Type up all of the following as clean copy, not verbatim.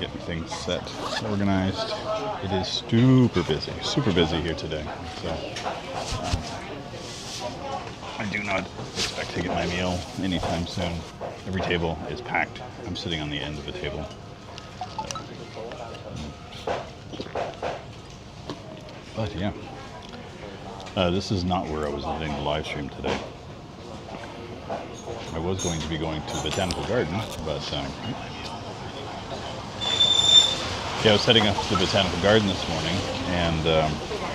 getting things set, organized. It is super busy here today. So I do not expect to get my meal anytime soon. Every table is packed. I'm sitting on the end of the table. But yeah, this is not where I was editing the live stream today. I was going to be going to the Botanical Garden, but yeah, I was heading up to the Botanical Garden this morning, and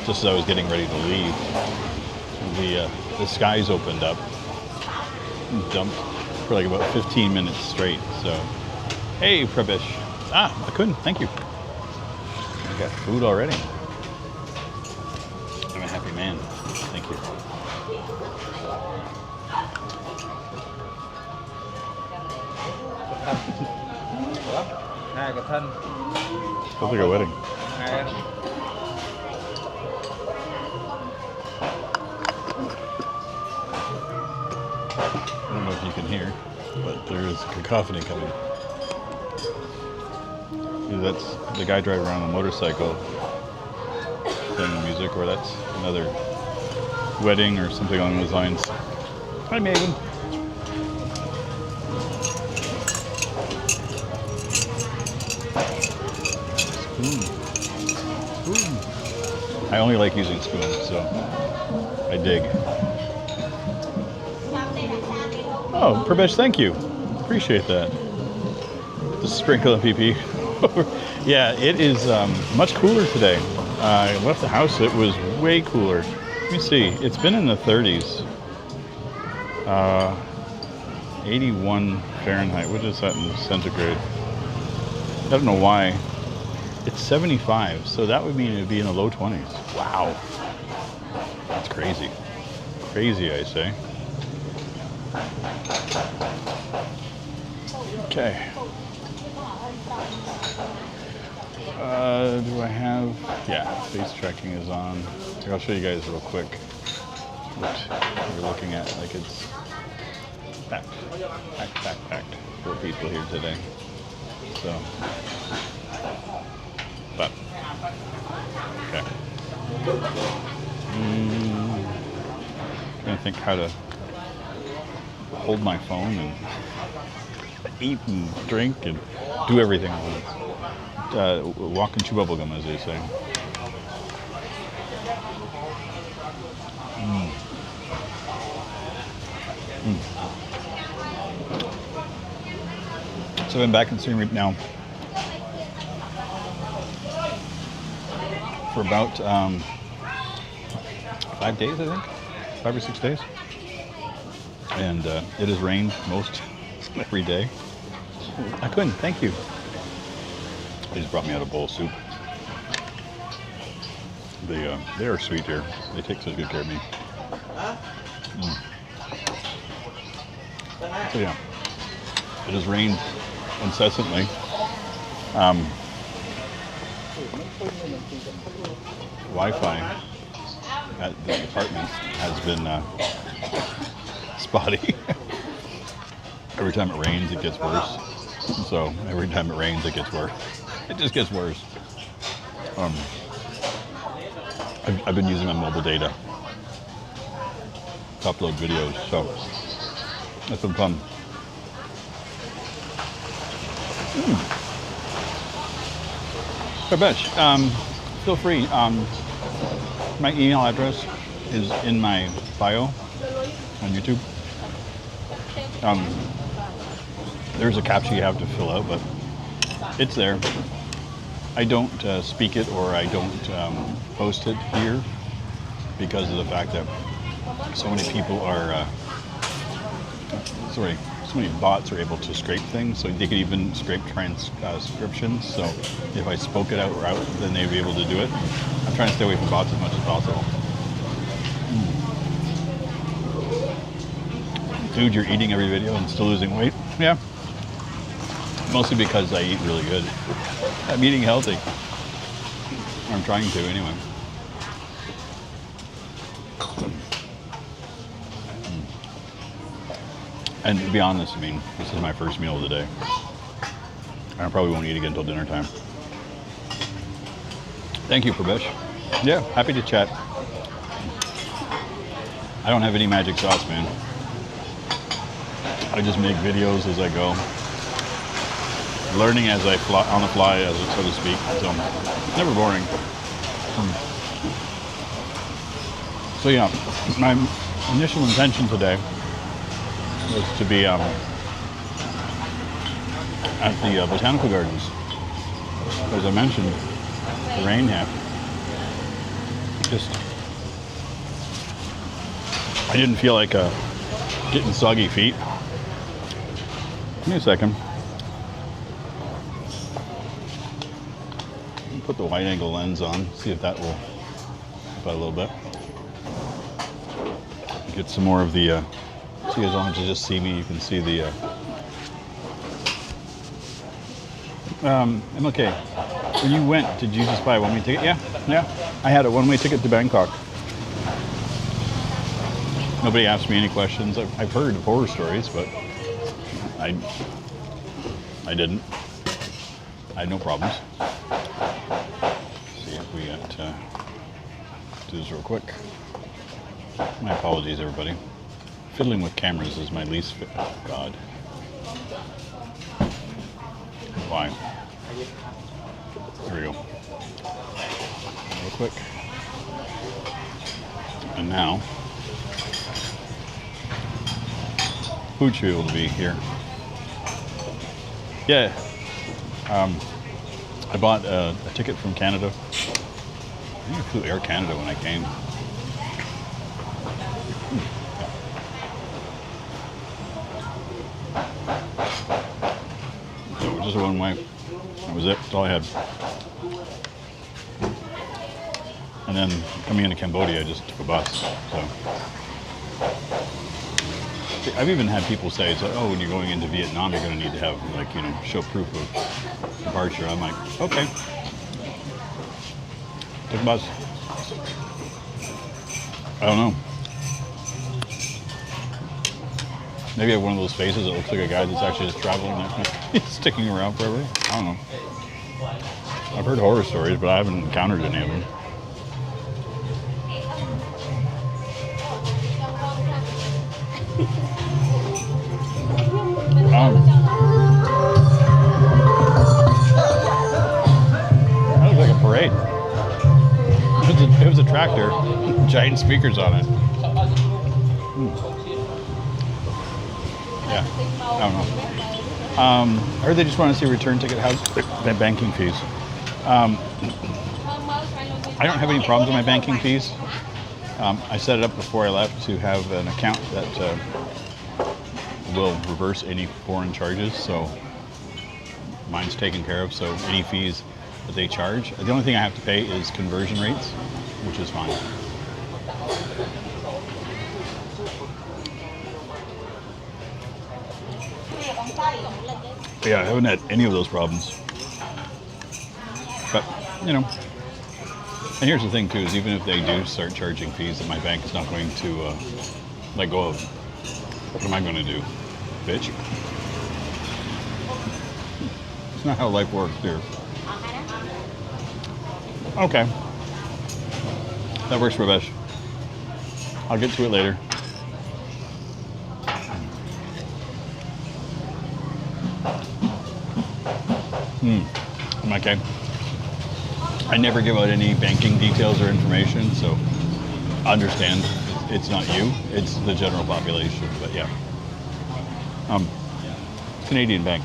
just as I was getting ready to leave, the skies opened up and dumped for like about 15 minutes straight. So, hey, Prabesh. I couldn't. Thank you. I got food already. I'm a happy man. Thank you. Sounds like a wedding. I don't know if you can hear, but there is cacophony coming. Either that's the guy driving around on a motorcycle playing the music, or that's another wedding or something along those lines. Hi, Megan. Spoon. I only like using spoons, so I dig. Oh, Prabesh, thank you. Appreciate that. The sprinkle of PP. Yeah, it is much cooler today. I left the house, it was way cooler. Let me see, it's been in the 30s. 81 Fahrenheit, what is that in centigrade? I don't know why. It's 75, so that would mean it would be in the low 20s. Wow. That's crazy. Crazy, I say. Okay. Do I have... Yeah, face tracking is on. I'll show you guys real quick what we're looking at. Like, it's packed. Packed. 4 people here today. So... But, okay. Trying to think how to hold my phone and eat and drink and do everything at once. Walk and chew bubblegum, as they say. So I'm back in Siem Reap now for about 5 days, I think. 5 or 6 days. And it has rained most every day. I couldn't, thank you. They just brought me out a bowl of soup. They are sweet here. They take such good care of me. So yeah, it has rained incessantly. Wi-Fi at the apartment has been spotty. Every time it rains, it gets worse. So every time it rains, it gets worse. It just gets worse. I've been using my mobile data to upload videos, so that's been fun. Prabesh, feel free. My email address is in my bio on YouTube. There's a captcha you have to fill out, but it's there. I don't speak it or I don't post it here because of the fact that so many people are, so many bots are able to scrape things, so they could even scrape transcriptions. So if I spoke it out, then they'd be able to do it. I'm trying to stay away from bots as much as possible. Dude, you're eating every video and still losing weight? Yeah. Mostly because I eat really good. I'm eating healthy. I'm trying to anyway. And to be honest, I mean, this is my first meal of the day. I probably won't eat again until dinner time. Thank you, Prabesh. Yeah, happy to chat. I don't have any magic sauce, man. I just make videos as I go. Learning as I fly, on the fly, so to speak. So, never boring. So yeah, my initial intention today was to be at the botanical gardens. As I mentioned, the rain happened. I didn't feel like getting soggy feet. Give me a second. Put the wide angle lens on, see if that will help out a little bit. Get some more of the, so you guys don't have to just see me, you can see the, I'm okay. When you went, did you just buy a one-way ticket? Yeah. I had a one-way ticket to Bangkok. Nobody asked me any questions. I've heard horror stories, but I didn't. I had no problems. Let's see if we got do this real quick. My apologies, everybody. Fiddling with cameras is my least fit. Oh, God. Why? There we go. Real quick. And now, food should be able to be here. Yeah. I bought a ticket from Canada. I think I flew Air Canada when I came. So just one way. That was it. That's all I had. And then coming into Cambodia, I just took a bus. So I've even had people say, it's like, oh, when you're going into Vietnam, you're going to need to have, like, you know, show proof of departure. I'm like, okay. Took a bus. I don't know. Maybe I have one of those faces that looks like a guy that's actually just traveling, sticking around forever. I don't know. I've heard horror stories, but I haven't encountered any of them. That looks like a parade. It was a tractor, giant speakers on it. Yeah, I don't know. I heard they just want to see return ticket banking fees. I don't have any problems with my banking fees. I set it up before I left to have an account that will reverse any foreign charges, so mine's taken care of. So any fees that they charge, the only thing I have to pay is conversion rates, which is fine. But yeah, I haven't had any of those problems. But, you know, and here's the thing too, is even if they do start charging fees that my bank is not going to let go of, what am I going to do? Bitch? It's not how life works, dear. Okay. That works for Vesh. I'll get to it later. I'm okay. I never give out any banking details or information, so understand it's not you, it's the general population, but yeah. Canadian bank.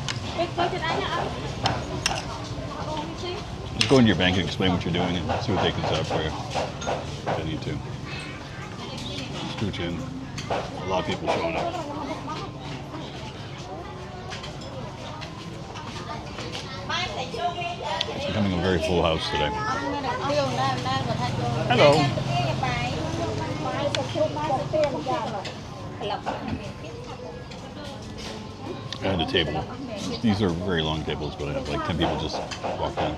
Just go into your bank and explain what you're doing and see what they can set up for you. If they need to. Scooch in. A lot of people showing up. It's becoming a very full house today. Hello. I had a table. These are very long tables, but I have like 10 people just walk in.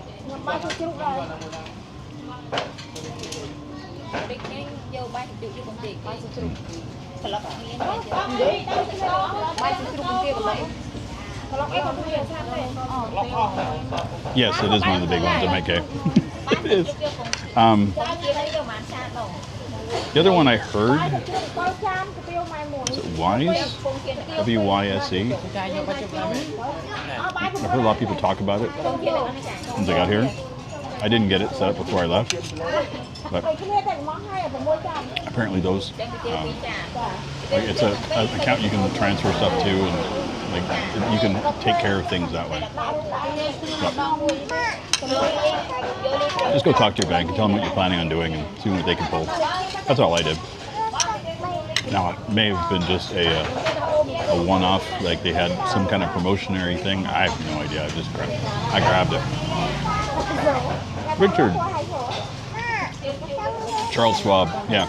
Yes, it is one of the big ones at MK. It is. The other one I heard, is it Wise? W-Y-S-E? I've heard a lot of people talk about it since I got here. I didn't get it set up before I left, but apparently those, it's an account you can transfer stuff to, and like you can take care of things that way. But just go talk to your bank and tell them what you're planning on doing and see what they can pull. That's all I did. Now, it may have been just a one-off, like they had some kind of promotionary thing. I have no idea. I grabbed it. Richard. Charles Schwab. Yeah.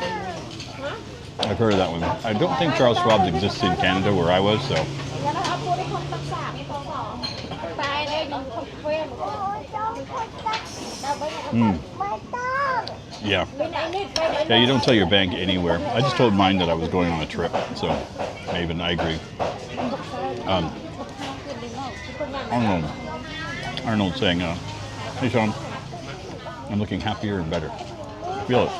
I've heard of that one. I don't think Charles Schwab exists in Canada where I was, so. Yeah. Yeah, you don't tell your bank anywhere. I just told mine that I was going on a trip, so Maven, I agree. Arnold saying, hey Sean, I'm looking happier and better. Feel it.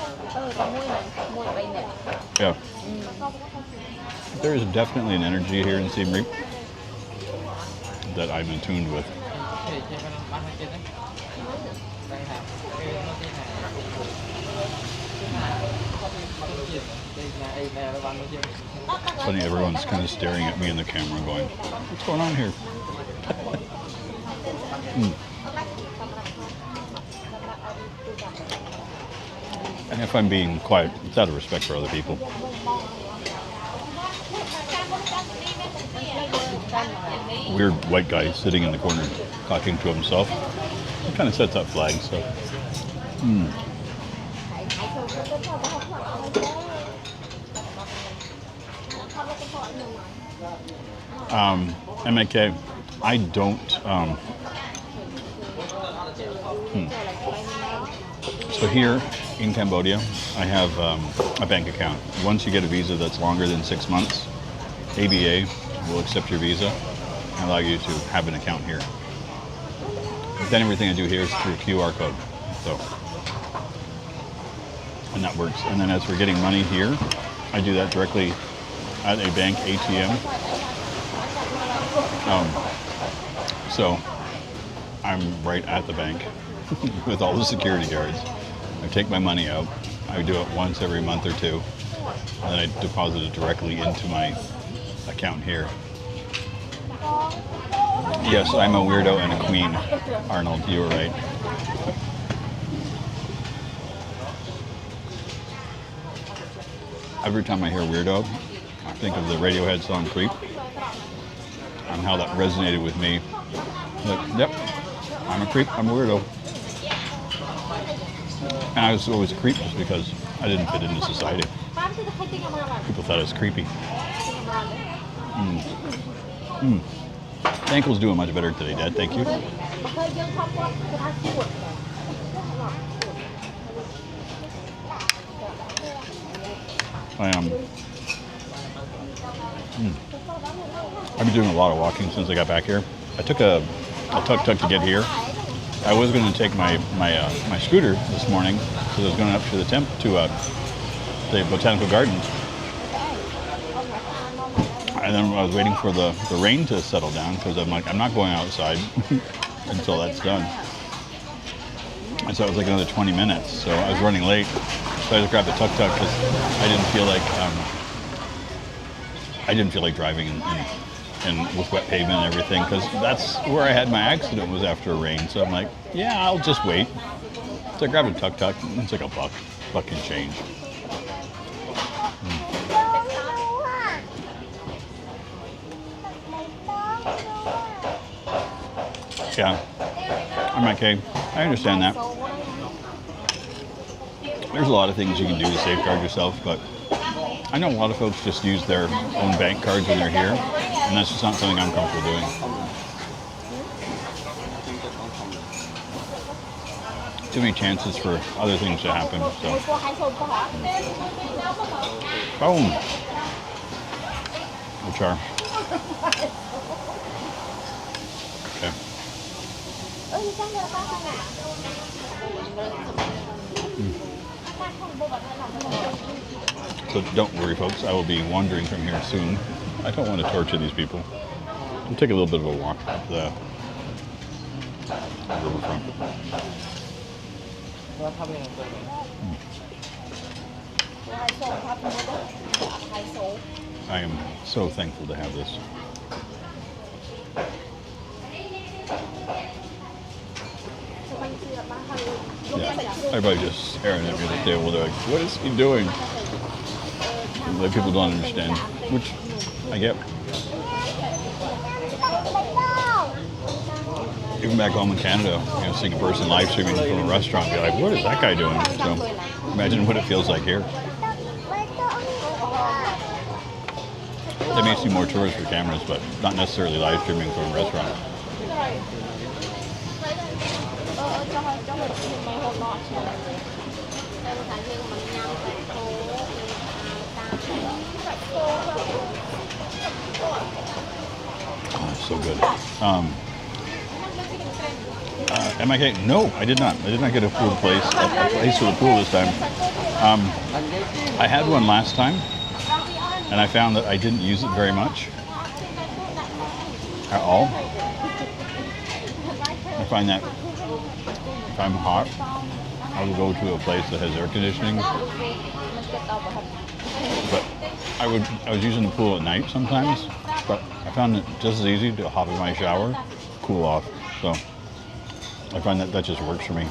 Yeah. There is definitely an energy here in Siem Reap that I'm in tune with. Funny, everyone's kind of staring at me in the camera going, what's going on here? And if I'm being quiet, it's out of respect for other people. Weird white guy sitting in the corner talking to himself. It kind of sets up flags, so. MAK, I don't. So here in Cambodia, I have a bank account. Once you get a visa that's longer than 6 months, ABA will accept your visa and allow you to have an account here. Then everything I do here is through QR code. So, and that works. And then as for getting money here, I do that directly at a bank ATM. So I'm right at the bank with all the security guards. I take my money out. I do it once every month or two, and then I deposit it directly into my account here. Yes, I'm a weirdo and a queen, Arnold. You were right. Every time I hear weirdo, I think of the Radiohead song Creep and how that resonated with me. Like, yep, I'm a creep, I'm a weirdo. And I was always a creep just because I didn't fit into society. People thought I was creepy. The ankle's doing much better today, Dad. Thank you. I've been doing a lot of walking since I got back here. I took a tuk-tuk to get here. I was going to take my scooter this morning because I was going up to the botanical gardens. And then I was waiting for the rain to settle down because I'm like, I'm not going outside until that's done. And so it was like another 20 minutes. So I was running late. So I just grabbed the tuk-tuk because I didn't feel like driving and with wet pavement and everything, because that's where I had my accident, was after a rain. So I'm like, yeah, I'll just wait. So I grabbed a tuk-tuk. It's like $1 and change. Yeah, I'm okay. I understand that. There's a lot of things you can do to safeguard yourself, but I know a lot of folks just use their own bank cards when they're here, and that's just not something I'm comfortable doing. Too many chances for other things to happen, so. Boom. Which are. So don't worry, folks. I will be wandering from here soon. I don't want to torture these people. We'll take a little bit of a walk up the riverfront. I am so thankful to have this. Yeah, everybody just staring at me at the table. They're like, what is he doing? Like, people don't understand, which I get. Even back home in Canada, seeing a person live streaming from a restaurant, be like, what is that guy doing? So imagine what it feels like here. They may see more tourists with cameras, but not necessarily live streaming from a restaurant. Oh, so good. MIK? No, I did not. I did not get a pool place. A place for the pool this time. I had one last time, and I found that I didn't use it very much at all. I find that if I'm hot, I will go to a place that has air conditioning. But I was using the pool at night sometimes, but I found it just as easy to hop in my shower, cool off. So I find that just works for me.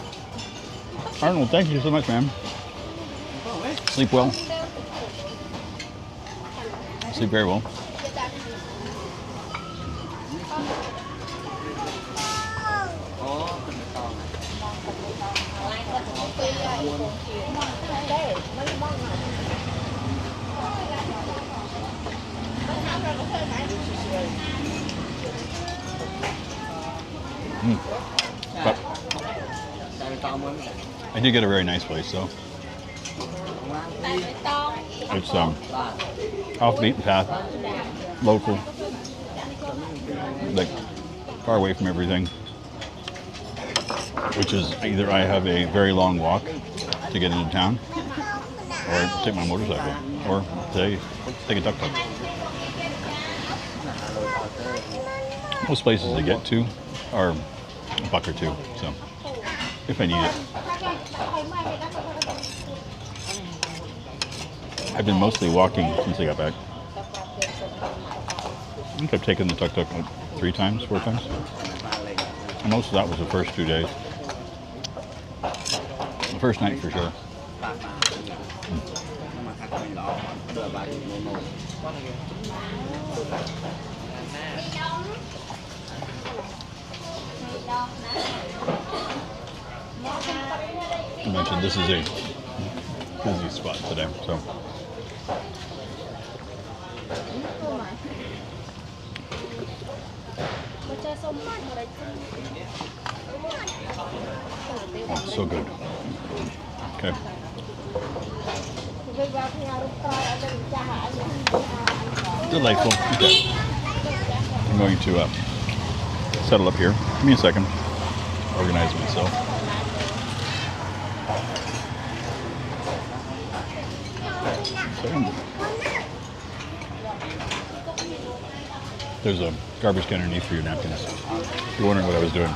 Arnold, thank you so much, man. Sleep well. Sleep very well. But I did get a very nice place, though. It's off the beaten path, local, like far away from everything. Which is either I have a very long walk to get into town, or I take my motorcycle, or today take a tuk-tuk. Most places to get to are a buck or two, so if I need it. I've been mostly walking since I got back. I think I've taken the tuk-tuk like 4 times. And most of that was the first 2 days. The first night for sure. I mentioned this is a busy spot today, so. Oh, so good. Okay. Delightful. Okay. I'm going to settle up here. Give me a second. Organize myself. There's a garbage can underneath for your napkins. If you're wondering what I was doing.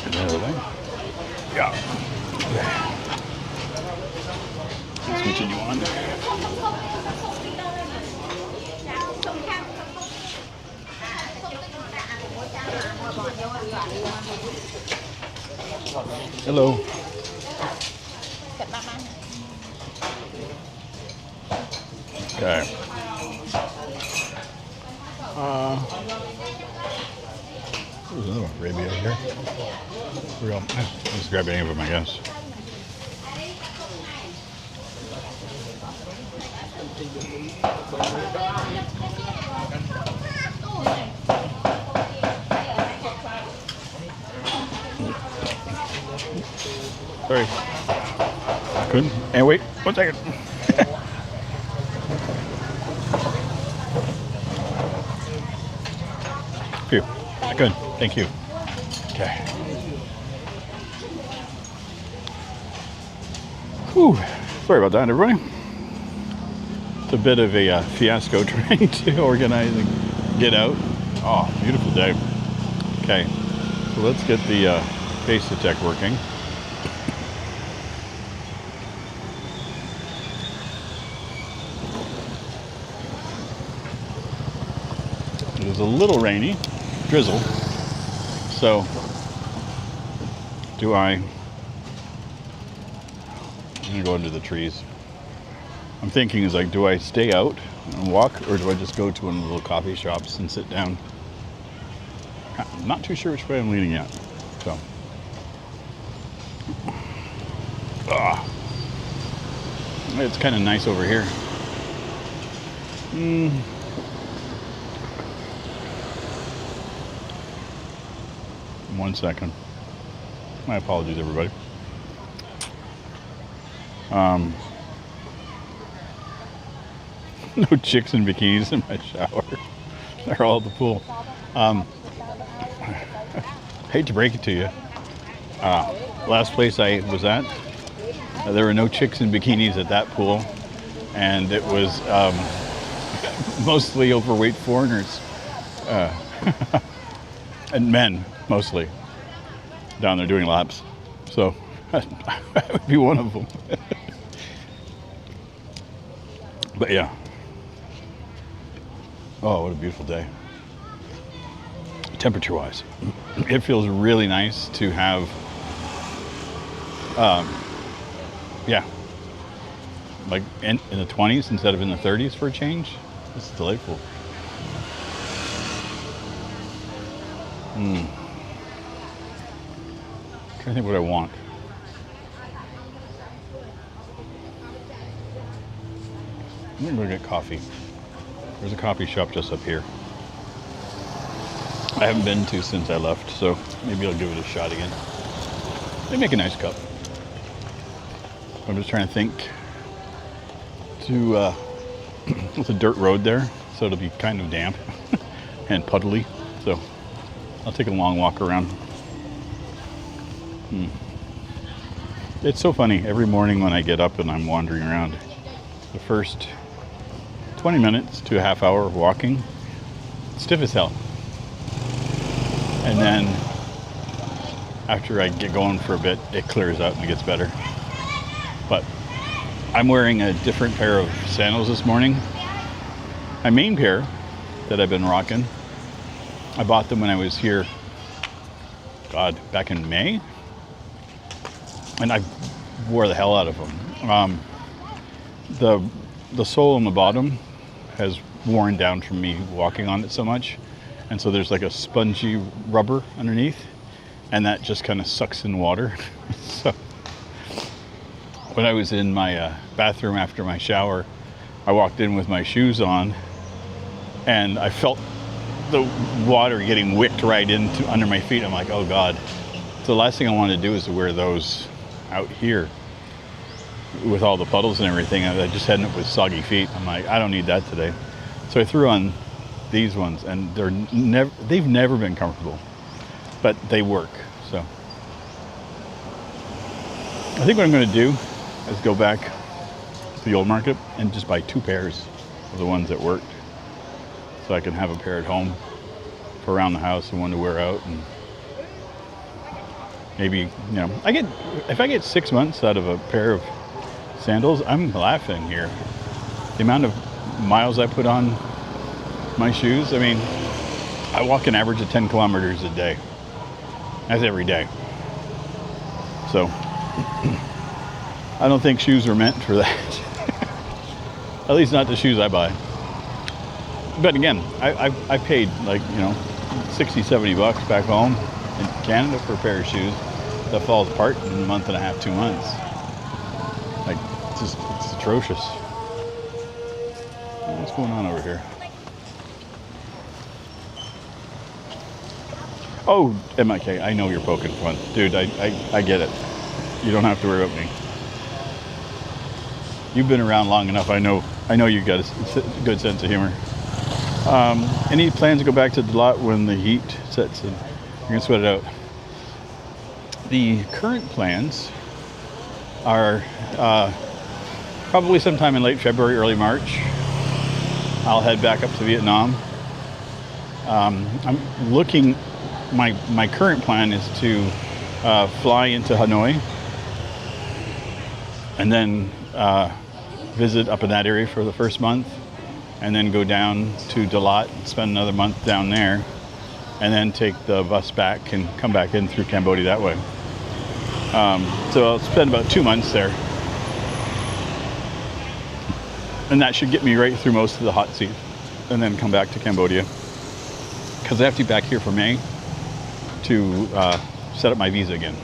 Is that everything? Yeah. Let's continue on. Hello. Okay. There's another one, Arabia here. Real. Just grab any of them, I guess. Sorry. Couldn't. And wait, 1 second. Good, thank you. Okay. Whew. Sorry about that, everybody. It's a bit of a fiasco trying to organize and get out. Oh, beautiful day. Okay, so let's get the face detect working. It was a little rainy, drizzle. So, I'm gonna go into the trees. I'm thinking is like, do I stay out and walk, or do I just go to one of the little coffee shops and sit down? I'm not too sure which way I'm leaning yet. So, it's kind of nice over here. 1 second. My apologies, everybody. No chicks in bikinis in my shower. They're all at the pool. Hate to break it to you. Last place I was at, there were no chicks in bikinis at that pool, and it was mostly overweight foreigners. And men, mostly, down there doing laps. So, I would be one of them. But yeah. Oh, what a beautiful day. Temperature-wise, it feels really nice to have, yeah, like in the 20s instead of in the 30s for a change. This is delightful. I'm trying to think what I want. I'm gonna go get coffee. There's a coffee shop just up here. I haven't been to since I left, so maybe I'll give it a shot again. They make a nice cup. I'm just trying to think to, it's a dirt road there, so it'll be kind of damp and puddly. So I'll take a long walk around. It's so funny, every morning when I get up and I'm wandering around, the first 20 minutes to a half hour of walking, stiff as hell. And then after I get going for a bit, it clears out and it gets better. But I'm wearing a different pair of sandals this morning. My main pair that I've been rocking, I bought them when I was here, back in May. And I wore the hell out of them. The sole on the bottom has worn down from me walking on it so much. And so there's like a spongy rubber underneath, and that just kind of sucks in water. So when I was in my bathroom after my shower, I walked in with my shoes on, and I felt the water getting wicked right into under my feet. I'm like, oh God. So the last thing I wanted to do is to wear those out here with all the puddles and everything. I just ended up with soggy feet. I'm like, I don't need that today. So I threw on these ones, and they've never been comfortable, but they work. So I think what I'm going to do is go back to the old market and just buy 2 pairs of the ones that worked, so I can have a pair at home for around the house and one to wear out. And maybe, if I get 6 months out of a pair of sandals, I'm laughing here. The amount of miles I put on my shoes, I mean, I walk an average of 10 kilometers a day. That's every day. So I don't think shoes are meant for that. At least not the shoes I buy. But again, I paid like, $60-70 back home in Canada for a pair of shoes that falls apart in a month and a half, 2 months. Like, it's atrocious. What's going on over here? Oh, MIK, I know you're poking fun. Dude, I get it. You don't have to worry about me. You've been around long enough. I know you've got a good sense of humor. Any plans to go back to the lot when the heat sets in? You're gonna sweat it out. The current plans are probably sometime in late February, early March. I'll head back up to Vietnam. I'm looking. My current plan is to fly into Hanoi and then visit up in that area for the first month, and then go down to Dalat and spend another month down there, and then take the bus back and come back in through Cambodia that way. So I'll spend about 2 months there, and that should get me right through most of the hot season, and then come back to Cambodia, because I have to be back here for May to set up my visa again.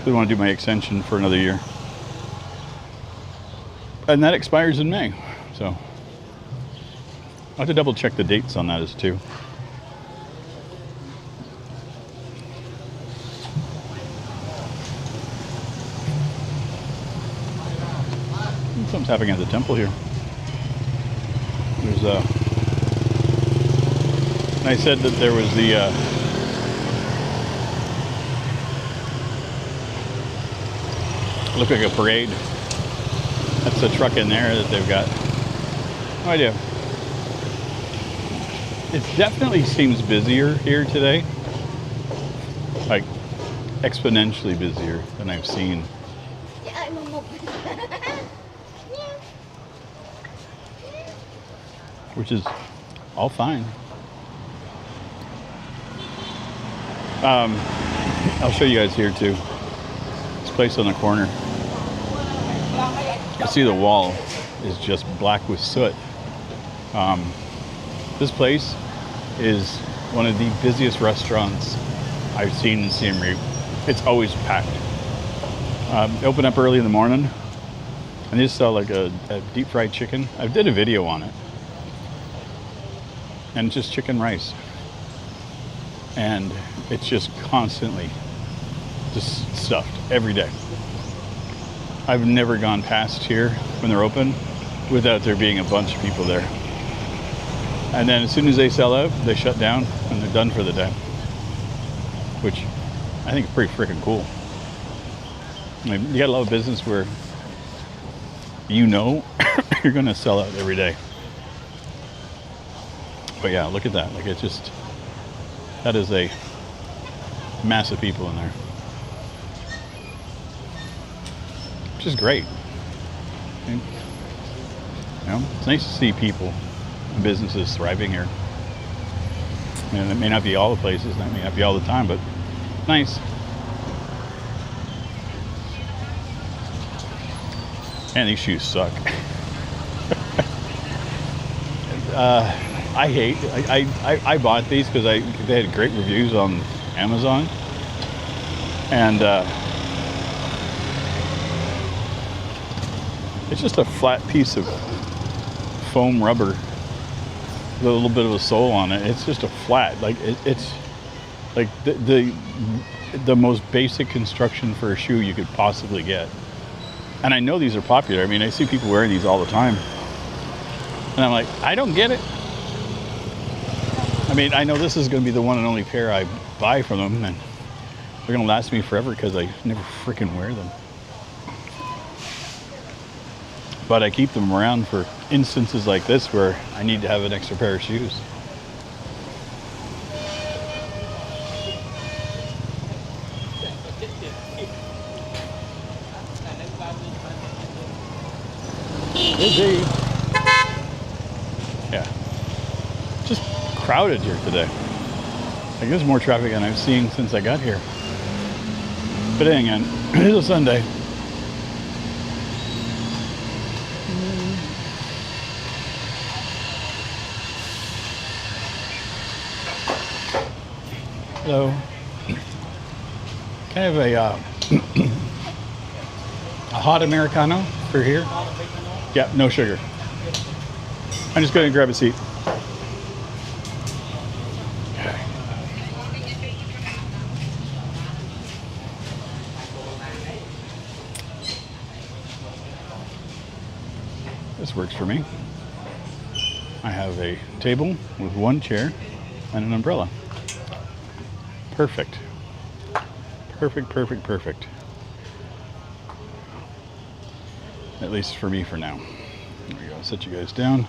I want to do my extension for another year, and that expires in May, so I'll have to double check the dates on that as too. Something's happening at the temple here. There's and I said that there was the looked like a parade. That's the truck in there that they've got. No idea. It definitely seems busier here today. Like exponentially busier than I've seen. Which is all fine. I'll show you guys here too. This place on the corner. You see the wall is just black with soot. This place is one of the busiest restaurants I've seen in Siem Reap. It's always packed. They open up early in the morning, and they just sell like a deep fried chicken. I did a video on it. And just chicken rice, and it's just constantly just stuffed every day. I've never gone past here when they're open without there being a bunch of people there, and then as soon as they sell out, they shut down and they're done for the day, which I think is pretty freaking cool. I mean, you gotta love a business where you know you're gonna sell out every day. But yeah, look at that. Like, it's just, that is a mass of people in there. Which is great. You know, it's nice to see people and businesses thriving here. And it may not be all the places, that may not be all the time, but nice. And these shoes suck. I bought these because they had great reviews on Amazon, and it's just a flat piece of foam rubber with a little bit of a sole on it. It's just a flat, like it's like the most basic construction for a shoe you could possibly get. And I know these are popular. I mean, I see people wearing these all the time, and I'm like, I don't get it. I mean, I know this is going to be the one and only pair I buy from them, and they're going to last me forever because I never freaking wear them. But I keep them around for instances like this where I need to have an extra pair of shoes. Busy. Yeah. Just crowded here today. Like, there's more traffic than I've seen since I got here. But hang on, it is a Sunday. Hello. Kind of a hot Americano for here. Yeah, no sugar. I'm just going to grab a seat. This works for me. I have a table with one chair and an umbrella. Perfect. Perfect, perfect, perfect. At least for me for now. There we go. Set you guys down.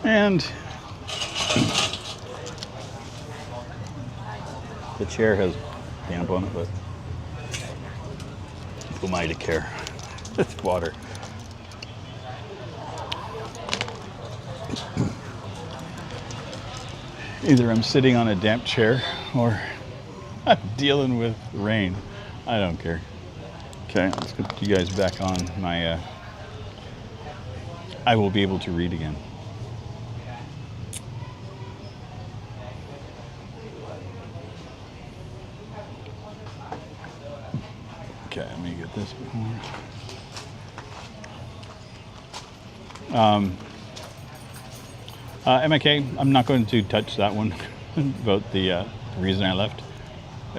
And the chair has damp on it, but who am I to care? It's water. Either I'm sitting on a damp chair or I'm dealing with rain. I don't care. Okay, let's put you guys back on my, I will be able to read again. Okay, let me get this before. MIK, I'm not going to touch that one about the reason I left.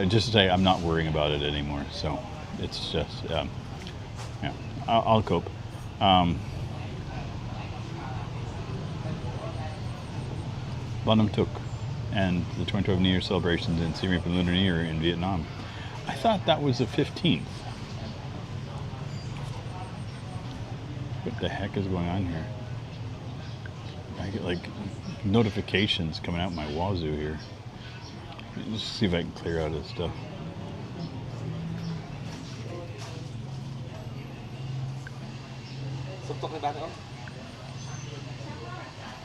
Just to say I'm not worrying about it anymore. So it's just, yeah, I'll cope. Bonham Tuk and the 25th New Year celebrations in Siem Reap and Lunar New Year in Vietnam. I thought that was the 15th. What the heck is going on here? I get like notifications coming out my wazoo here. Let's see if I can clear out this stuff.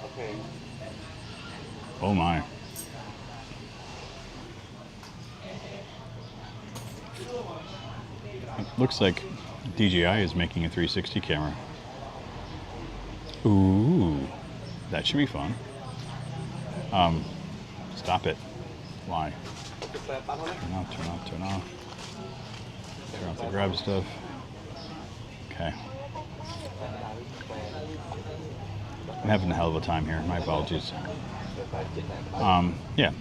Okay. Oh my. It looks like DJI is making a 360 camera. Ooh, that should be fun. Stop it. Why? Turn off, turn off, turn off. Turn off the grab stuff. Okay. I'm having a hell of a time here. My apologies. Yeah.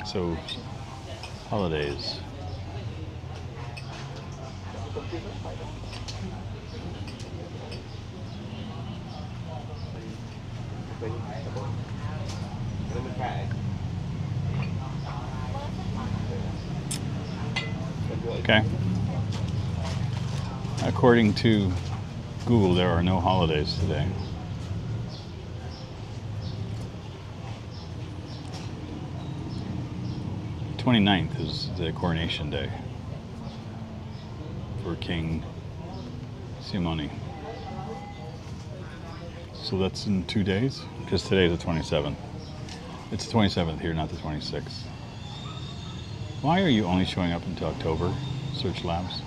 So, holidays. Okay. According to Google, there are no holidays today. The 29th is the coronation day for King Siemoni. So that's in 2 days? Because today's the 27th. It's the 27th here, not the 26th. Why are you only showing up until October, Search Labs?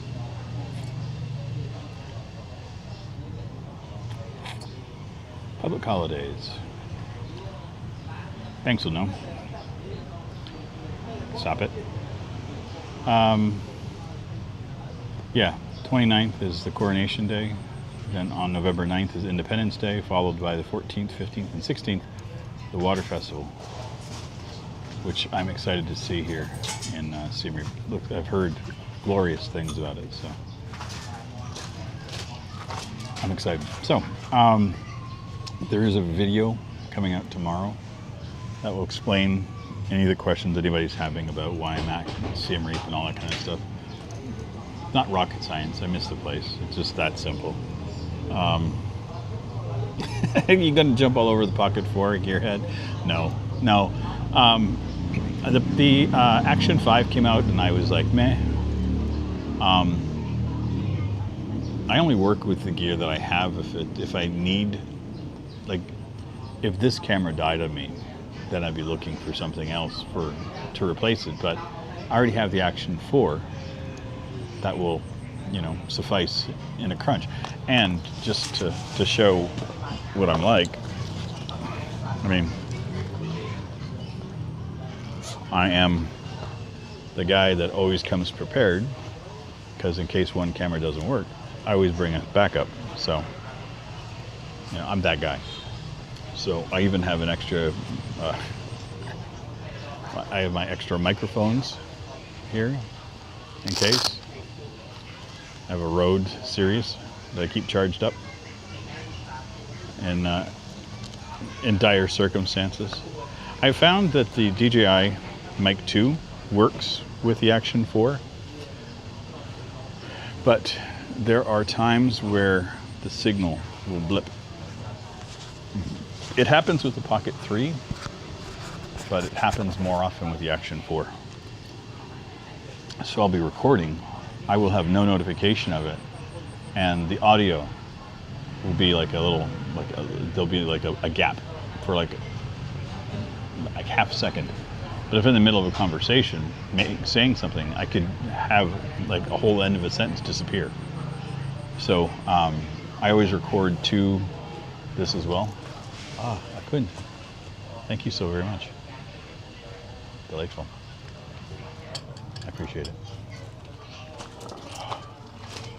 Public holidays. Banks will know. Stop it. Yeah, 29th is the coronation day. Then on November 9th is Independence Day, followed by the 14th, 15th, and 16th, the Water Festival, which I'm excited to see here in Siem Reap. Look, I've heard glorious things about it, so I'm excited. So, there is a video coming out tomorrow that will explain any of the questions anybody's having about why I'm at Siem Reap and all that kind of stuff. Not rocket science, I miss the place. It's just that simple. You gonna jump all over the Pocket 4 gearhead? No. The Action 5 came out and I was like, meh. I only work with the gear that I have if I need, like, if this camera died on me, then I'd be looking for something else to replace it. But I already have the Action 4 that will, suffice in a crunch. And just to show what I'm like, I mean, I am the guy that always comes prepared, because in case one camera doesn't work, I always bring a backup. So, I'm that guy. So I even have an extra, I have my extra microphones here in case. I have a Rode series that I keep charged up. in dire circumstances. I found that the DJI Mic 2 works with the Action 4, but there are times where the signal will blip. It happens with the Pocket 3, but it happens more often with the Action 4. So I'll be recording, I will have no notification of it, and the audio will be like there'll be like a gap for like half a second. But if in the middle of a conversation, saying something, I could have like a whole end of a sentence disappear. So I always record to this as well. I couldn't. Thank you so very much. Delightful. I appreciate it.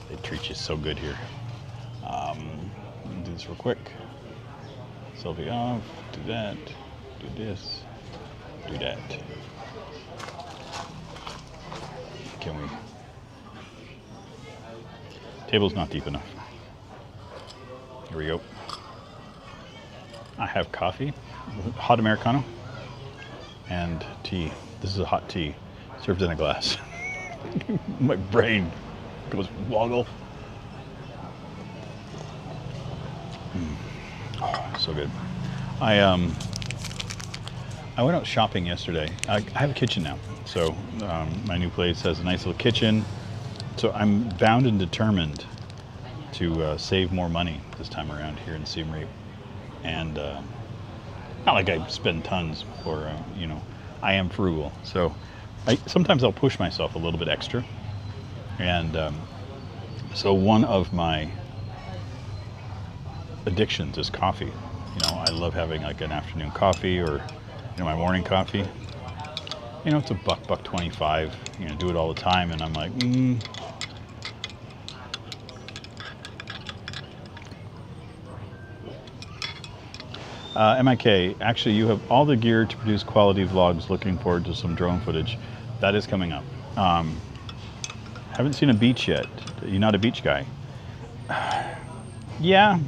They treat you so good here. Do this real quick. Selfie off, do that, do this, do that. Can we? Table's not deep enough. Here we go. I have coffee, hot Americano, and tea. This is a hot tea, served in a glass. My brain goes woggle. Oh, so good. I went out shopping yesterday. I have a kitchen now, so my new place has a nice little kitchen. So I'm bound and determined to save more money this time around here in Siem Reap. And not like I spend tons, or you know, I am frugal. So sometimes I'll push myself a little bit extra. And so one of my addictions is coffee. You know, I love having like an afternoon coffee, or you know, my morning coffee. You know, it's $1.25. You know, do it all the time, and I'm like, MIK, actually, you have all the gear to produce quality vlogs. Looking forward to some drone footage. That is coming up. Haven't seen a beach yet. You're not a beach guy. Yeah.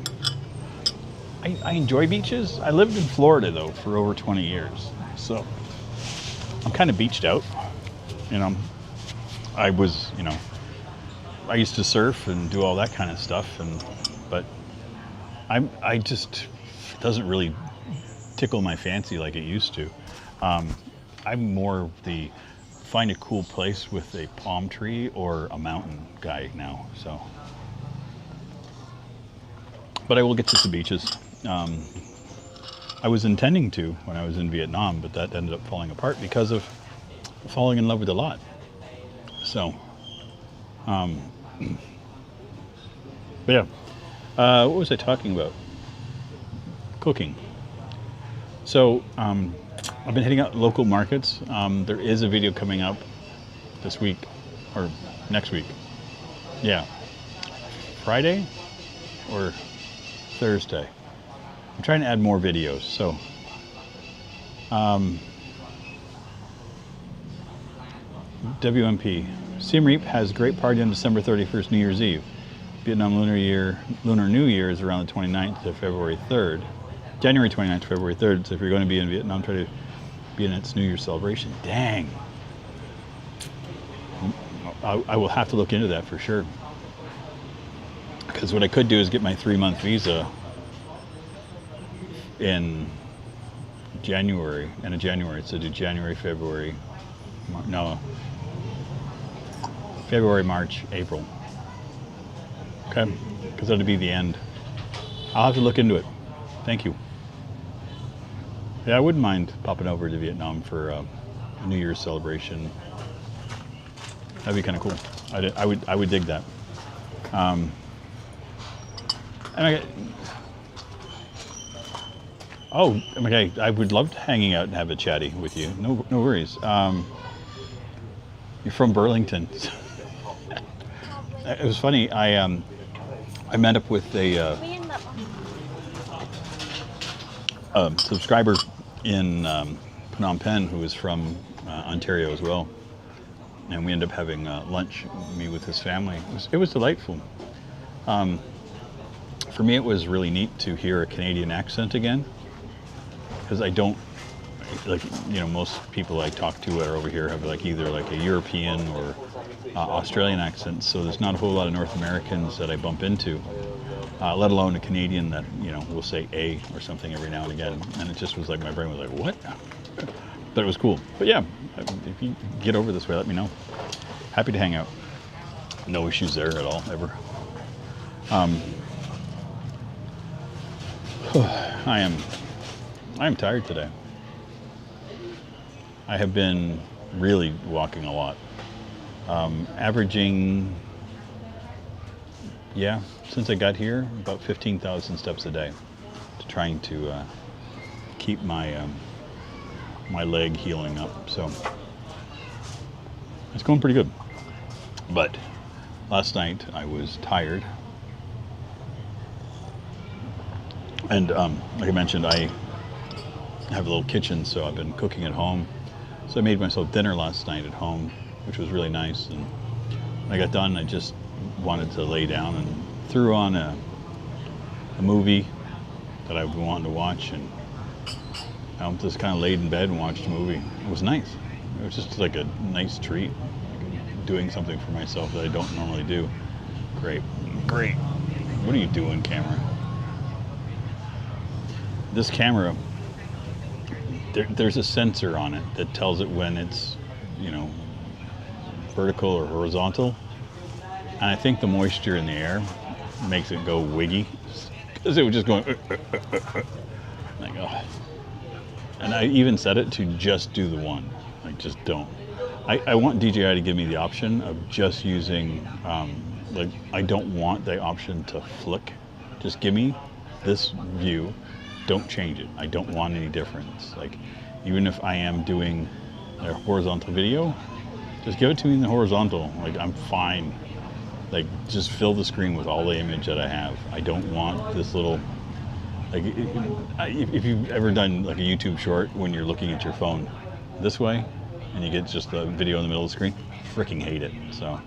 I enjoy beaches. I lived in Florida, though, for over 20 years. So I'm kind of beached out. You know, I used to surf and do all that kind of stuff. But I just, it doesn't really tickle my fancy like it used to. I'm more of the find a cool place with a palm tree or a mountain guy now. So, but I will get to some beaches. I was intending to when I was in Vietnam, but that ended up falling apart because of falling in love with a lot. So, but yeah, what was I talking about? Cooking. So, I've been hitting out local markets. There is a video coming up this week, or next week. Yeah, Friday or Thursday. I'm trying to add more videos. So, WMP. Siem Reap has a great party on December 31st, New Year's Eve. Vietnam Lunar New Year is around the 29th to February 3rd. January 29th to February 3rd. So if you're going to be in Vietnam, try to be in its New Year's celebration. Dang. I will have to look into that for sure. Because what I could do is get my 3-month visa in January, end of January. So do January, February, February, March, April. Okay, because that'll be the end. I'll have to look into it. Thank you. Yeah, I wouldn't mind popping over to Vietnam for a New Year's celebration. That'd be kind of cool. I would dig that. Okay, I would love hanging out and have a chatty with you. No worries. You're from Burlington. It was funny. I met up with a subscriber in Phnom Penh who is from Ontario as well, and we ended up having lunch. Me with his family. It was delightful. For me, it was really neat to hear a Canadian accent again, because I don't, like, you know, most people I talk to that are over here have like either like a European or Australian accent, so there's not a whole lot of North Americans that I bump into, let alone a Canadian that, you know, will say a or something every now and again, and it just was like, my brain was like, what? But it was cool. But yeah, if you get over this way, let me know. Happy to hang out. No issues there at all, ever. I am tired today. I have been really walking a lot. Averaging, yeah, since I got here, about 15,000 steps a day, trying to keep my my leg healing up. So it's going pretty good. But last night I was tired, and like I mentioned, I have a little kitchen, so I've been cooking at home. So I made myself dinner last night at home, which was really nice. And when I got done, I just wanted to lay down and threw on a movie that I've been wanting to watch, and I just kind of laid in bed and watched a movie. It was nice. It was just like a nice treat, like doing something for myself that I don't normally do. Great. What are you doing, camera? This camera, there's a sensor on it that tells it when it's, you know, vertical or horizontal, and I think the moisture in the air makes it go wiggy, because it was just going like, oh. And I even set it to just do the one, like, just don't. I want DJI to give me the option of just using, like, I don't want the option to flick. Just give me this view, don't change it. I don't want any difference. Like, even if I am doing a horizontal video, just give it to me in the horizontal. Like, I'm fine. Like, just fill the screen with all the image that I have. I don't want this little, like, if you've ever done like a YouTube short when you're looking at your phone this way and you get just the video in the middle of the screen, freaking hate it. So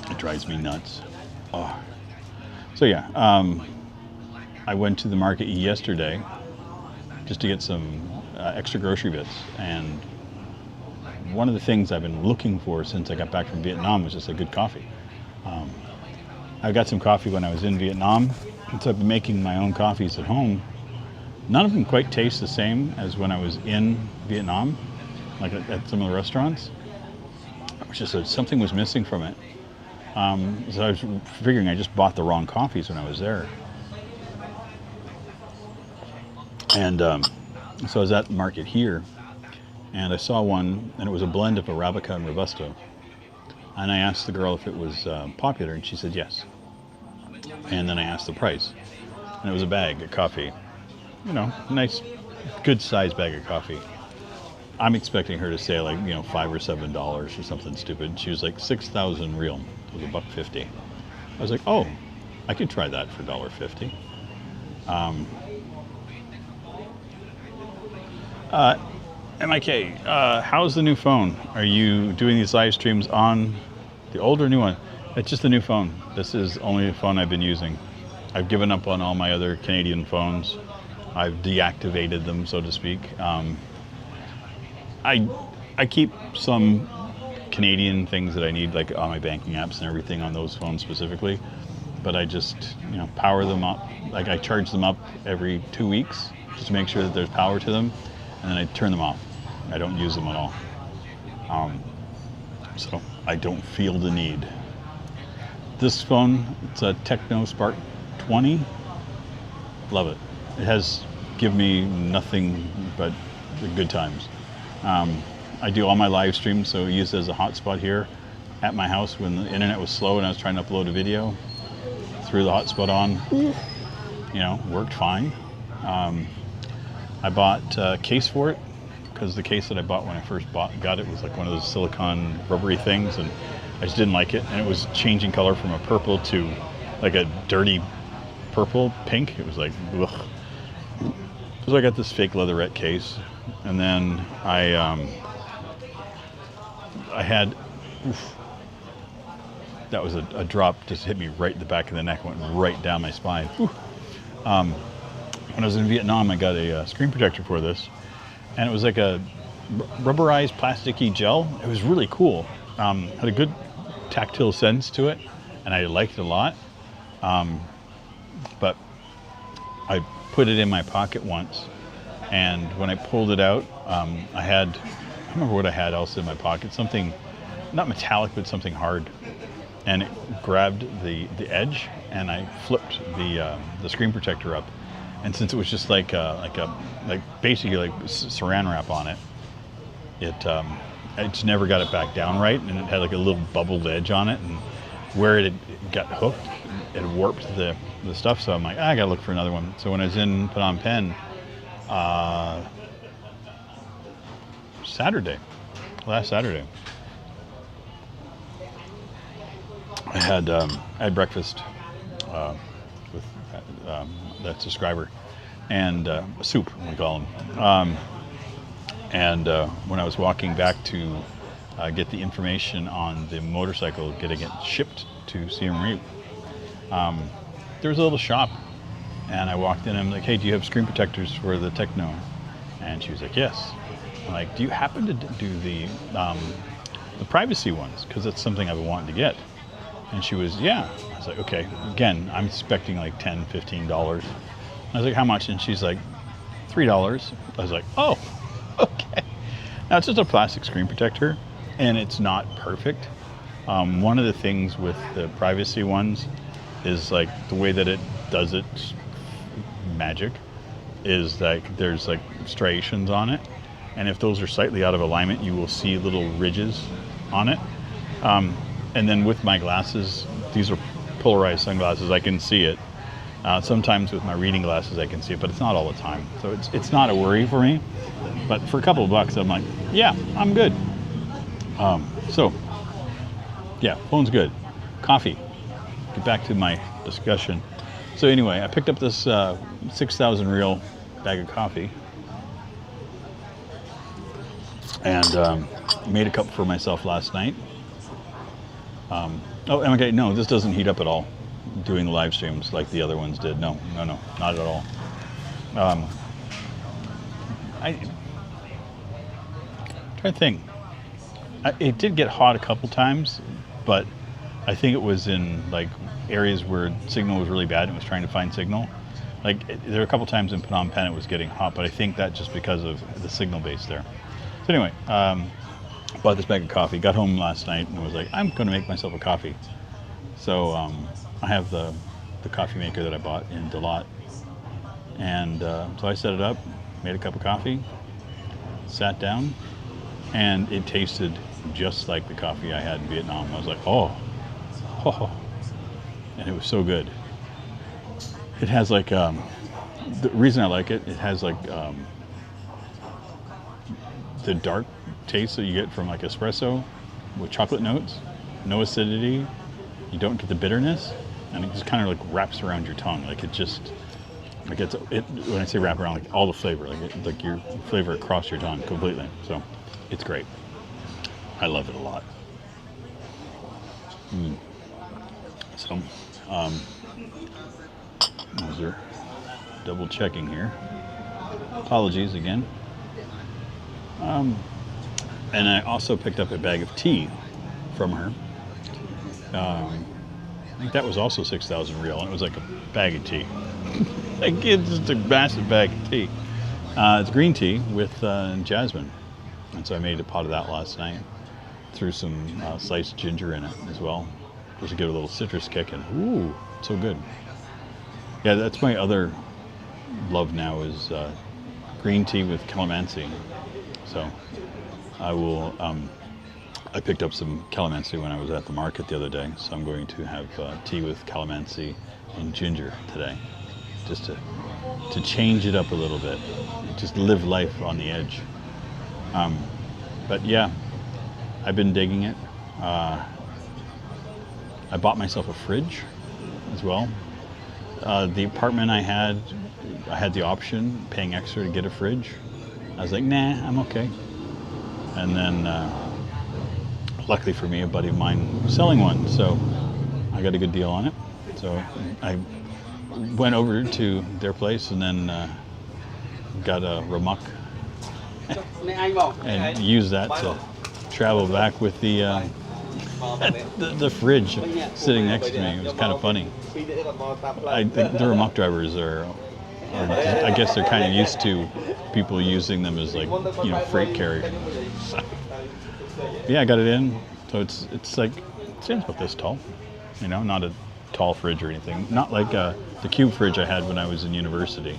it drives me nuts. Oh. So yeah, I went to the market yesterday just to get some extra grocery bits, and one of the things I've been looking for since I got back from Vietnam was just a good coffee. I got some coffee when I was in Vietnam, and so I've been making my own coffees at home. None of them quite taste the same as when I was in Vietnam, like at some of the restaurants. It was just something was missing from it. So I was figuring I just bought the wrong coffees when I was there. And so I was at the market here, and I saw one, and it was a blend of Arabica and Robusto. And I asked the girl if it was popular, and she said yes. And then I asked the price, and it was a bag of coffee. You know, nice, good sized bag of coffee. I'm expecting her to say, like, you know, $5 or $7 or something stupid. She was like 6,000 real. It was $1.50. I was like, oh, I could try that for $1.50. MIK, how's the new phone? Are you doing these live streams on the old or new one? It's just the new phone. This is only the phone I've been using. I've given up on all my other Canadian phones. I've deactivated them, so to speak. I keep some Canadian things that I need, like on my banking apps and everything on those phones specifically. But I just, you know, power them up. Like, I charge them up every 2 weeks just to make sure that there's power to them, and then I turn them off. I don't use them at all. So I don't feel the need. This phone, it's a Techno Spark 20. Love it. It has given me nothing but good times. I do all my live streams, so I use it as a hotspot here at my house when the internet was slow and I was trying to upload a video. Threw the hotspot on, you know, worked fine. I bought a case for it, because the case that I bought when I first got it was like one of those silicone rubbery things, and I just didn't like it, and it was changing color from a purple to like a dirty purple pink. It was like, ugh. So I got this fake leatherette case, and then I had, that was a drop, just hit me right in the back of the neck, went right down my spine. When I was in Vietnam, I got a screen protector for this, and it was like a rubberized plasticky gel. It was really cool. Had a good tactile sense to it, and I liked it a lot. But I put it in my pocket once, and when I pulled it out, I don't remember what I had else in my pocket, something, not metallic, but something hard. And it grabbed the edge, and I flipped the screen protector up. And since it was just like basically like saran wrap on it, I just never got it back down right, and it had like a little bubbled edge on it, and where it got hooked, it warped the stuff. So I'm like, I gotta look for another one. So when I was in Phnom Penh, last Saturday, I had breakfast with that subscriber, and soup, we call them. And when I was walking back to get the information on the motorcycle getting it shipped to Siem Reap, there was a little shop, and I walked in and I'm like, hey, do you have screen protectors for the Techno? And she was like, yes. I'm like, do you happen to do the privacy ones? Because that's something I've been wanting to get. And she was, yeah. I was like, okay. Again, I'm expecting like $10, $15. I was like, how much? And she's like, $3. I was like, oh, okay. Now it's just a plastic screen protector, and it's not perfect. One of the things with the privacy ones is like the way that it does its magic is like there's like striations on it, and if those are slightly out of alignment, you will see little ridges on it. And then with my glasses, these are polarized sunglasses, I can see it. Sometimes with my reading glasses I can see it, but it's not all the time. So it's not a worry for me. But for a couple of bucks, I'm like, yeah, I'm good. So, yeah, phone's good. Coffee. Get back to my discussion. So anyway, I picked up this 6,000 real bag of coffee, and made a cup for myself last night. Oh, okay, no, this doesn't heat up at all, doing the live streams like the other ones did. No, not at all. I try to think. It did get hot a couple times, but I think it was in like areas where signal was really bad and it was trying to find signal. Like there were a couple times in Phnom Penh it was getting hot, but I think that just because of the signal base there. So anyway, bought this bag of coffee, got home last night and was like, I'm going to make myself a coffee. So I have the coffee maker that I bought in Dalat, and so I set it up, made a cup of coffee, sat down, and it tasted just like the coffee I had in Vietnam. I was like, oh, and it was so good. It has like, the reason I like it, it has like the dark taste that you get from like espresso with chocolate notes, no acidity, you don't get the bitterness, and it just kind of like wraps around your tongue. Like it just, like when I say wrap around, like all the flavor, like your flavor across your tongue completely. So it's great. I love it a lot. So, those are double checking here. Apologies again. And I also picked up a bag of tea from her. I think that was also 6,000 real, and it was like a bag of tea. Like it's just a massive bag of tea. It's green tea with jasmine, and so I made a pot of that last night. Threw some sliced ginger in it as well, just to give it a little citrus kick, and ooh, so good. Yeah, that's my other love now is green tea with calamansi. So I will. I picked up some calamansi when I was at the market the other day, so I'm going to have tea with calamansi and ginger today, just to change it up a little bit, just live life on the edge. But yeah, I've been digging it. I bought myself a fridge as well. The apartment I had the option paying extra to get a fridge. I was like, nah, I'm okay. And then luckily for me, a buddy of mine was selling one, so I got a good deal on it. So I went over to their place and then got a ramuk and used that to travel back with the fridge sitting next to me. It was kind of funny. I think the ramuk drivers are I guess they're kind of used to people using them as like, you know, freight carrier. Yeah, I got it in. So it's like, it seems about this tall, you know, not a tall fridge or anything. Not like the cube fridge I had when I was in university.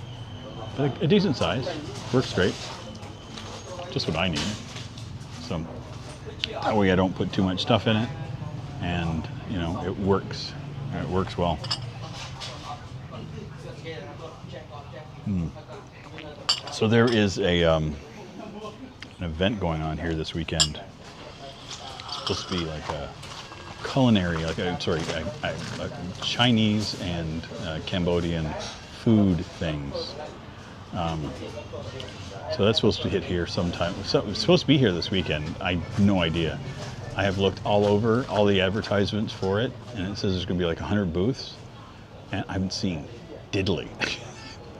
But a decent size, works great. Just what I need. So that way I don't put too much stuff in it, and you know, it works. It works well. So there is an event going on here this weekend. It's supposed to be like a culinary, like a Chinese and Cambodian food things. So that's supposed to hit here sometime. So it's supposed to be here this weekend. I have no idea. I have looked all over all the advertisements for it, and it says there's going to be like 100 booths, and I haven't seen diddly.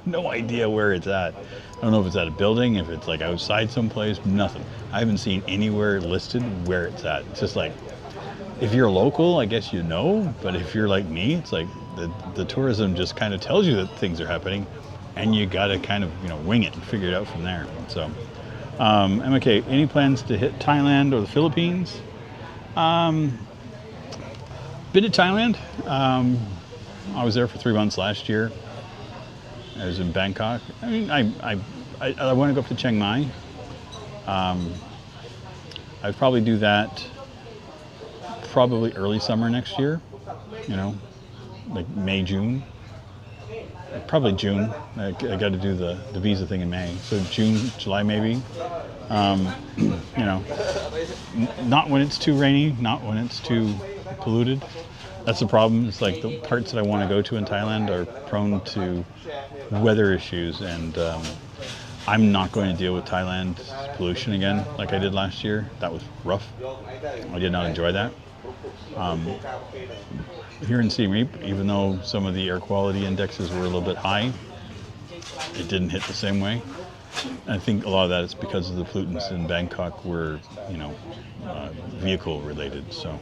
No idea where it's at. I don't know if it's at a building, if it's like outside someplace, nothing. I haven't seen anywhere listed where it's at. It's just like, if you're local, I guess you know, but if you're like me, it's like the tourism just kind of tells you that things are happening, and you got to kind of, you know, wing it and figure it out from there. So, MK, any plans to hit Thailand or the Philippines? Been to Thailand. I was there for 3 months last year. I was in Bangkok. I mean, I want to go up to Chiang Mai. I'd probably do that probably early summer next year, you know, like May, June. Probably June. I got to do the visa thing in May. So June, July maybe. You know, not when it's too rainy, not when it's too polluted. That's the problem. It's like the parts that I want to go to in Thailand are prone to weather issues, and I'm not going to deal with Thailand's pollution again like I did last year. That was rough. I did not enjoy that. Here in Siem Reap, even though some of the air quality indexes were a little bit high, it didn't hit the same way. I think a lot of that is because of the pollutants in Bangkok were, you know, vehicle related. So,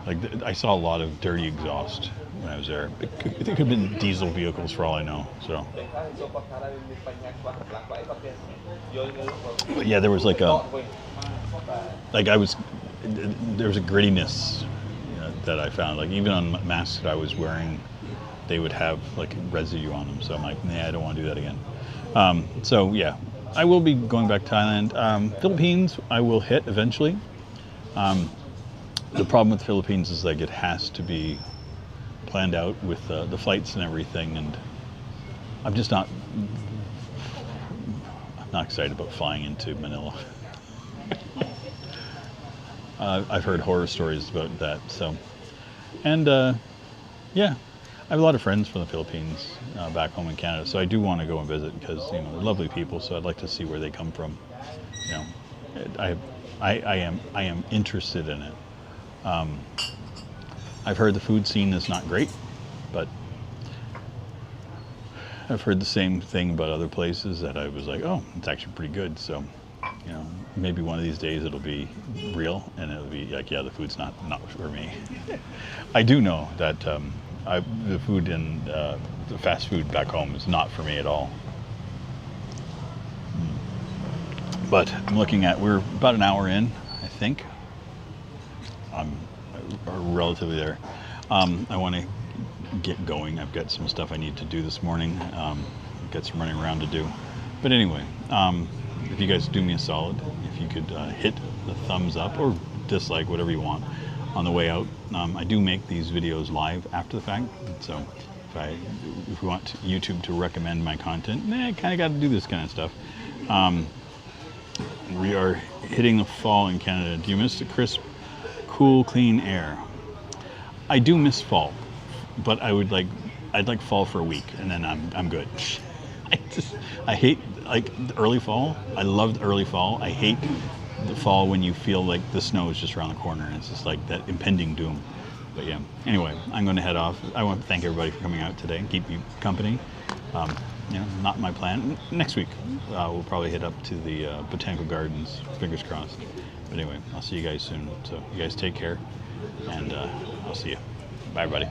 like, I saw a lot of dirty exhaust when I was there. It could have been diesel vehicles for all I know. So, but yeah, there was like there was a grittiness that I found. Like, even on masks that I was wearing, they would have like residue on them. So I'm like, nah, I don't want to do that again. So yeah, I will be going back to Thailand. Philippines, I will hit eventually. The problem with the Philippines is like it has to be planned out with the flights and everything, and I'm not excited about flying into Manila. I've heard horror stories about that. So, and yeah. I have a lot of friends from the Philippines back home in Canada, so I do want to go and visit because, you know, they're lovely people. So I'd like to see where they come from. You know, I am interested in it. I've heard the food scene is not great, but I've heard the same thing about other places that I was like, oh, it's actually pretty good. So, you know, maybe one of these days it'll be real and it'll be like, yeah, the food's not for me. I do know that. The food in the fast food back home is not for me at all. But I'm looking at, we're about an hour in, I think. I'm relatively there. I want to get going. I've got some stuff I need to do this morning. Got some running around to do. But anyway, if you guys do me a solid, if you could hit the thumbs up or dislike, whatever you want, on the way out. I do make these videos live after the fact, so if we want YouTube to recommend my content, kind of got to do this kind of stuff. We are hitting the fall in Canada. Do you miss the crisp, cool, clean air? I do miss fall, but I'd like fall for a week, and then I'm good. I hate like the early fall. I loved early fall. I hate the fall when you feel like the snow is just around the corner and it's just like that impending doom. But yeah, anyway, I'm going to head off. I want to thank everybody for coming out today and keep you company. Not my plan. Next week, we'll probably head up to the Botanical Gardens, fingers crossed. But anyway, I'll see you guys soon. So you guys take care, and I'll see you. Bye, everybody.